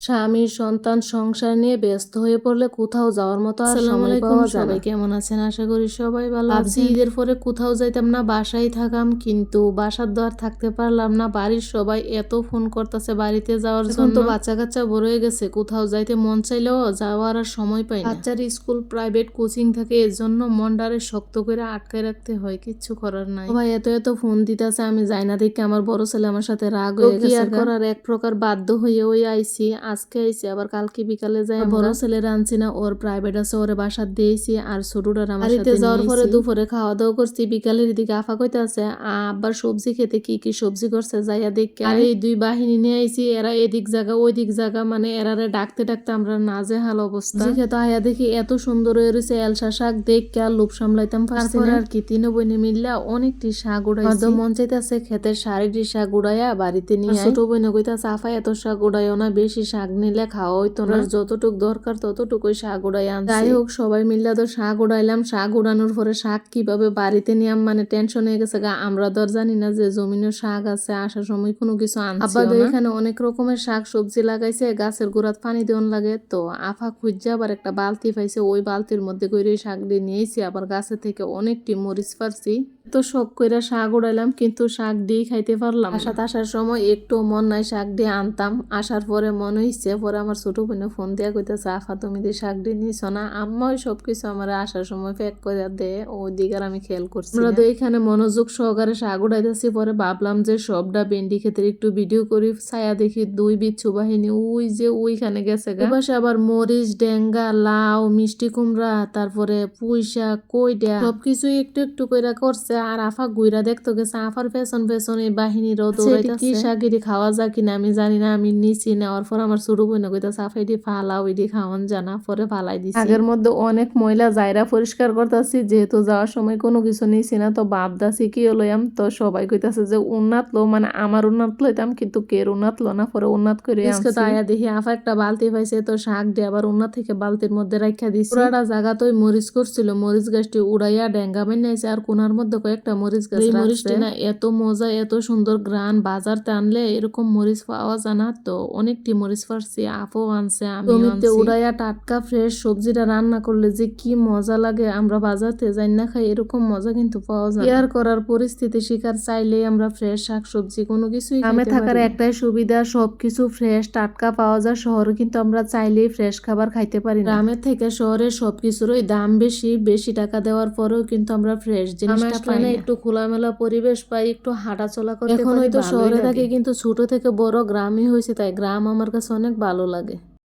স্বামী, সন্তান, সংসার নিয়ে ব্যস্ত হয়ে পড়লে কোথাও যাওয়ার মতো আর সময় পাওয়া যায় না। সবাই কেমন আছেন? আশা করি সবাই ভালো আছেন। ঈদের পরে কোথাও যাইতাম না, বাসায় থাকাম, কিন্তু বাসার তো আর থাকতে পারলাম না। বাড়ির সবাই এত ফোন করতেছে বাড়িতে যাওয়ার জন্য। এখন তো বাচ্চা কাচ্চা বড় হয়ে গেছে, কোথাও যাইতে মন চাইলেও যাওয়ার আর সময় পাই না। বাচ্চার স্কুল, প্রাইভেট কোচিং থাকে, এর জন্য মনটারে শক্ত করে আটকায় রাখতে হয়, কিচ্ছু করার নাই। ভাই এত ফোন দিতেছে, আমি যাই না দেখে আমার বড় ছেলে আমার সাথে রাগ হয়ে গেছে। কি আর করার, এক প্রকার বাধ্য হয়ে ওই আইছি। আজকে আইছি, আবার কালকে বিকালে যাই। বড় ছেলের আনছি না, ওর প্রাইভেট আছে, ওরে বাসার দিয়েছি, আর ছোটটার আমার সাথে যাওয়ার পরে দুপুরে খাওয়া দাওয়া করছি। বিকালের দিকে আফা কইতে আছে আব্বার সবজি খেতে, কি কি সবজি করছে যাইয়া দেখে। আর এই দুই বাহিনী নিয়ে আইছি, এরা এদিক জায়গা ওই দিক জায়গা, মানে এরারে ডাকতে ডাকতে আমরা নাজেহাল অবস্থা। খেতে আয়া দেখি এত সুন্দর হয়ে রয়েছে এলসা শাক, দেখে আর লোভ সামলাইতাম পারছি না। আর কি তিন বোনে মিললা অনেকটি শাক উড়াইছি। মন চাইতেছে ক্ষেতের শাড়িটি শাক উড়াইয়া বাড়িতে নিয়ে। ছোট বোনে কইতাছে আফা এত শাক উড়াইও না, বেশি শাক নিলে খাওয়া হইতো না, যতটুক দরকার ততটুকুই শাক উড়াই আনছি। যাই হোক সবাই মিললে তো শাক উড়াইলাম। শাক উড়ানোর পরে শাক কিভাবে বাড়িতে নিয়াম, মানে টেনশন হয়ে গেছে গা। আমরা তো আর জানি না যে জমিনে শাক আছে, আসার সময় কোনো কিছু আনছি। আব্বা তো এখানে অনেক রকমের শাক সবজি লাগাইছে, গাছের গোড়াত পানি দেওয়ান লাগে। তো আফা খুঁজছে আবার একটা বালতি পাইছে, ওই বালতির মধ্যে করে শাক দিয়ে নিয়েছি। আবার গাছের থেকে অনেকটি মরিচ পারছি। তো শখ কইরা শাক উড়াইলাম, কিন্তু শাক দিয়ে খাইতে পারলাম। আসার সময় একটু মন নাই শাক দিয়ে আনতাম, আসার পরে মন হইছে। পরে আমার ছোট বোনে ফোন দিয়া কইতেছে আফা তুমি দিয়ে শাক দিয়ে নিছো না? আম্মাই সবকিছু আমার আসার সময় প্যাক করে দে, ওই দিকে আর আমি খেয়াল করছি। আমরা তো এখানে মনোযোগ সহকারে শাক উড়াইতেছি। পরে ভাবলাম যে সবটা ভেন্ডি ক্ষেতের একটু ভিডিও করি। ছায়া দেখি দুই বিচ্ছু বাহিনী ওই যে ওইখানে গেছে গা। পাশে আবার মরিচ, ডেঙ্গা, লাউ, মিষ্টি কুমড়া, তারপরে পুঁই শাক, কইডা সবকিছু একটু একটু কইরা করছে। আর আফা গুইরা দেখতে গেছে, আফার পেছন পেছন এই বাহিনীরও দৌড়াইতেছে। কি শাকিরি খাওয়া যায় কিনা আমি জানি না, আমি নিচি নেওয়ার পর আমার ছোট বোন কইতাছে আফা এটি ফালাও, এটি খাওয়ান জানা। পরে ফালাই দিছি। আগের মধ্যে অনেক ময়লা জায়রা পরিষ্কার করতেছি, যেহেতু যাওয়ার সময় কোনো কিছু নিছি না, তো ভাবদাছি কি লইয়াম। তো সবাই কইতাছে যে উন্নাত লো, মানে আমার উন্নাত লইতাম, কিন্তু কের উন্নাত লো না। পরে উন্নাত করে আনছি। তো আয়া দেখি আফা একটা বালতি পাইছে, তো শাক দিয়ে আবার উন্নাত থেকে বালতির মধ্যে রাখা দিছি। পুরাটা জায়গা তো মরিচ করছিল, মরিচ গাছটি উড়াইয়া ডেঙ্গা বানাইছে, আর কোনার মধ্যে কয়েকটা মরিচ গাছ। এই মরিচটি না এত মজা, এত সুন্দর গ্রান, বাজারতে আনলে এরকম মরিচ পাওয়া যায় না। তো অনেকটি মরিচ পারছি, আপও আনছে, আমিও আনছি। উড়াইয়া টাটকা ফ্রেশ সবজিটা রান্না করলে যে কি মজা লাগে, আমরা বাজারতে যাই না খাই, এরকম মজা কিন্তু পাওয়া যায় না। কেয়ার করার পরিস্থিতি শিকার চাইলে আমরা ফ্রেশ শাক সবজি কোনো কিছুই গ্রামে থাকার একটাই সুবিধা, সবকিছু ফ্রেশ টাটকা পাওয়া যায়। শহরে কিন্তু আমরা চাইলেই ফ্রেশ খাবার খাইতে পারি না। গ্রামের থেকে শহরে সবকিছুরই দাম বেশি, বেশি টাকা দেওয়ার পরেও কিন্তু আমরা ফ্রেশ জিনিসটা পাই না। একটু খোলামেলা পরিবেশ পাই, একটু হাঁটাচলা করতে পারি। এখন হয়তো শহরে থাকি, কিন্তু ছোট থেকে বড় গ্রামই হয়েছে, তাই গ্রাম আমার কাছে অনেক ভালো লাগে।